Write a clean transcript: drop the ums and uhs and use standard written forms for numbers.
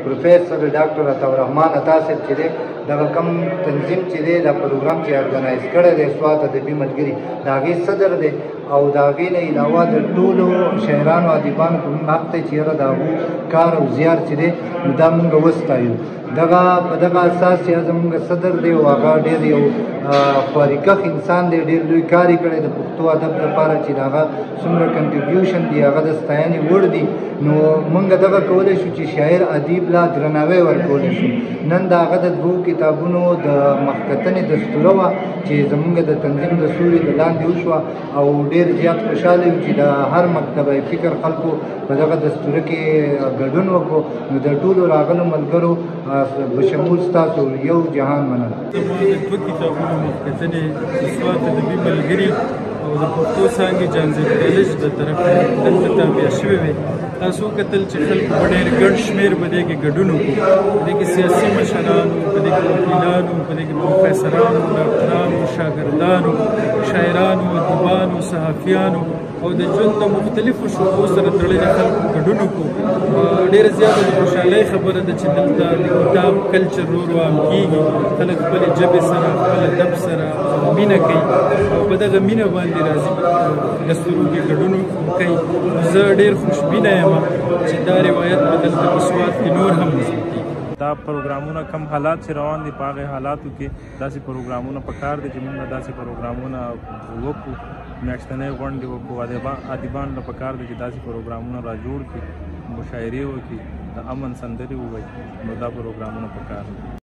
پروفیسر ډاکټر عطاالرحمن عطا صاحب چې دی دغه کوم تنظیم چې دی دا پروګرام چې ارګنایز کړی دی سوات ادبي ملګري د هغې صدر دی او د هغې نه علاوه د ټولو شاعرانو ادیبانو په موږ حق دی چې یاره د هغو کار او زیار چې دی نو دا موږ وستایو په دغه اساس چې زموږ صدر دی او هغه ډېر یو خواریکښ انسان دی ډېر لوی کار یې کړی د پښتو ادب لپاره چې د هغه څومره کنټریبیوشن دی هغه د ستاینې وړ دي نو موږ دغه کولی شو چې شاعر ادیب لا درناوی ورکولی شو نن د هغه د دوو کتابونو د مخکتنې دستوره وه چې زموږ د تنظیم د سوري د لاندې وشوه او ډېر زیات خوشحاله یو چې د هر مکتبه فکر خلکو په دغه دستوره کې ګډون وکړو نو د ټولو راغلو ملګرو بشمول ستاسو یو جهان مننه زما د دوه کتابونو مخکتنې د سوات ادبي ملګري او د پښتو څانګې جانزیب کالج د طرفه دلته تابع شوې وې تاسو وکتل چې خلکو په ډېر ګڼ شمېر په دې کې ګډون وکړو په دې کې سیاسي مشرانو په دې کې وکیلانو په دې کې پروفیسرانو ډاکټرانو شاګردانو شاعرانو ادیبانو صحافیانو او د ژوند د مختلفو شعبو سره تړلي خلکو ګډون وکړو ډېره زیاته د خوشحالۍ خبره ده چې دلته د کتاب کلچر ورو عام کېږي خلک خپلې ژبې سره خپل ادب سره مینه کوي او په دغه مینه باندې راځي دستورو کې ګډون کوي زه ډېر خوشبینه یم چې دا روایت به دلته په سوات کې نور هم مضبوطېږي دا پروګرامونه کم حالات چې روان دي په هغې حالاتو کې داسې پروګرامونه پکار دي چې موږ داسې پروګرامونه وکړو میاشتنۍ غونډې وکړو ادیبانو ته پکار دي چې داسې پروګرامونه را جوړ کړي مشاعرې وکړي د امن سندرې ووایي نو دا پروګرامونه پکار دي